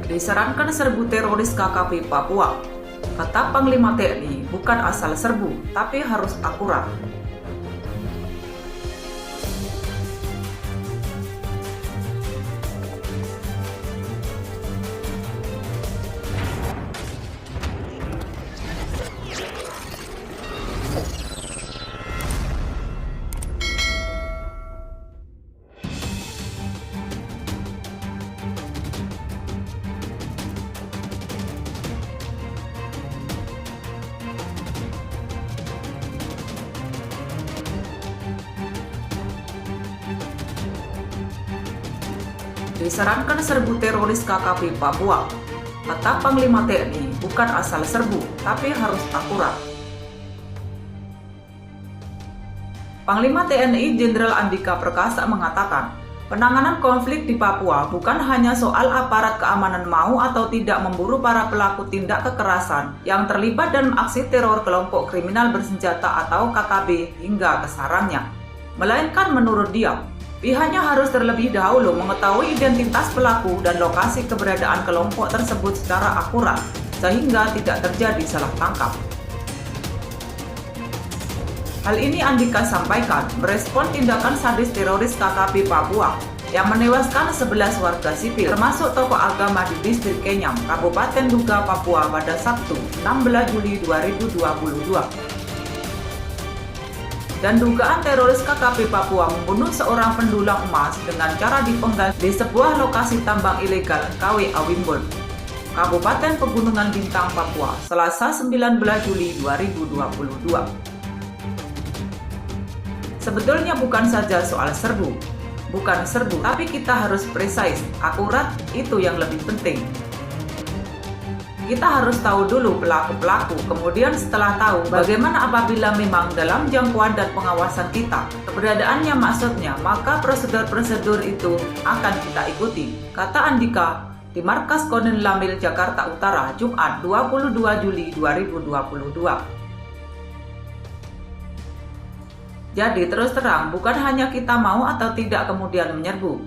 Disarankan serbu teroris KKP Papua. Kata Panglima TNI, bukan asal serbu, tapi harus akurat. Disarankan serbu teroris KKP Papua. Kata Panglima TNI, bukan asal serbu, tapi harus akurat. Panglima TNI Jenderal Andika Perkasa mengatakan, penanganan konflik di Papua bukan hanya soal aparat keamanan mau atau tidak memburu para pelaku tindak kekerasan yang terlibat dalam aksi teror kelompok kriminal bersenjata atau KKB hingga ke sarangnya. Melainkan menurut dia, pihaknya harus terlebih dahulu mengetahui identitas pelaku dan lokasi keberadaan kelompok tersebut secara akurat, sehingga tidak terjadi salah tangkap. Hal ini Andika sampaikan merespon tindakan sadis teroris KKP Papua yang menewaskan 11 warga sipil, termasuk tokoh agama di distrik Kenyam, Kabupaten Duga, Papua pada Sabtu, 16 Juli 2022. Dan dugaan teroris KKP Papua membunuh seorang pendulang emas dengan cara dipenggal di sebuah lokasi tambang ilegal KW Awimbon, Kabupaten Pegunungan Bintang, Papua, Selasa 19 Juli 2022. Sebetulnya bukan saja soal serbu, tapi kita harus precise, akurat, itu yang lebih penting. Kita harus tahu dulu pelaku-pelaku, kemudian setelah tahu bagaimana apabila memang dalam jangkauan dan pengawasan kita, keberadaannya maksudnya, maka prosedur-prosedur itu akan kita ikuti, kata Andika di Markas Kolonel Lamil, Jakarta Utara, Jumat 22 Juli 2022. Jadi terus terang, bukan hanya kita mau atau tidak kemudian menyerbu,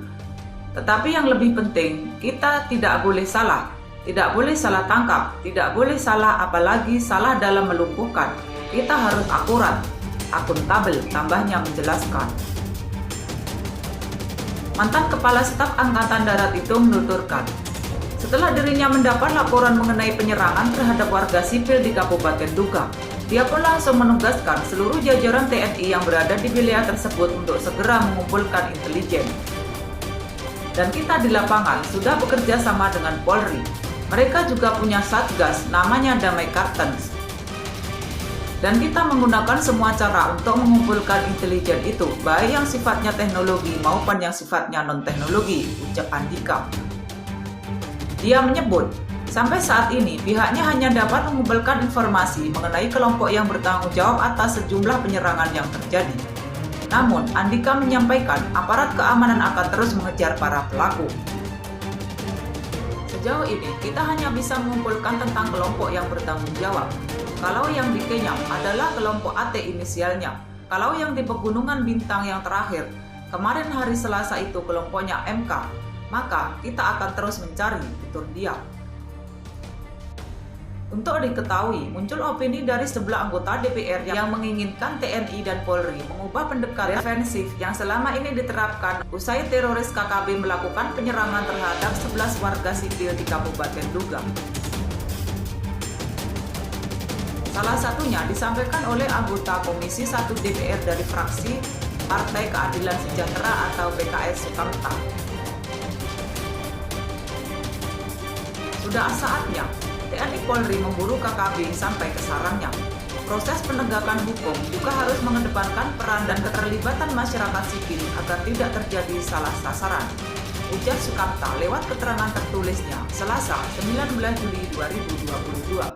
tetapi yang lebih penting, kita tidak boleh salah. Tidak boleh salah tangkap, tidak boleh salah apalagi salah dalam melumpuhkan. Kita harus akurat, akuntabel, tambahnya menjelaskan. Mantan Kepala Staf Angkatan Darat itu menuturkan, setelah dirinya mendapat laporan mengenai penyerangan terhadap warga sipil di Kabupaten Duga, dia pun langsung menugaskan seluruh jajaran TNI yang berada di wilayah tersebut untuk segera mengumpulkan intelijen. Dan kita di lapangan sudah bekerja sama dengan Polri. Mereka juga punya satgas, namanya Damai Kartens. Dan kita menggunakan semua cara untuk mengumpulkan intelijen itu, baik yang sifatnya teknologi maupun yang sifatnya non-teknologi, ucap Andika. Dia menyebut, sampai saat ini pihaknya hanya dapat mengumpulkan informasi mengenai kelompok yang bertanggung jawab atas sejumlah penyerangan yang terjadi. Namun, Andika menyampaikan aparat keamanan akan terus mengejar para pelaku. Sejauh ini, kita hanya bisa mengumpulkan tentang kelompok yang bertanggung jawab. Kalau yang di Kenyam adalah kelompok AT inisialnya. Kalau yang di Pegunungan Bintang yang terakhir, kemarin hari Selasa itu kelompoknya MK. Maka kita akan terus mencari, tutur dia. Untuk diketahui, muncul opini dari sebelah anggota DPR yang menginginkan TNI dan Polri mengubah pendekatan defensif yang selama ini diterapkan usai teroris KKB melakukan penyerangan terhadap 11 warga sipil di Kabupaten Duga. Salah satunya disampaikan oleh anggota Komisi 1 DPR dari fraksi Partai Keadilan Sejahtera atau PKS Sukamta. Sudah saatnya TNI Polri memburu KKB sampai ke sarangnya. Proses penegakan hukum juga harus mengedepankan peran dan keterlibatan masyarakat sipil agar tidak terjadi salah sasaran, ujar Sukamta lewat keterangan tertulisnya Selasa 19 Juli 2022.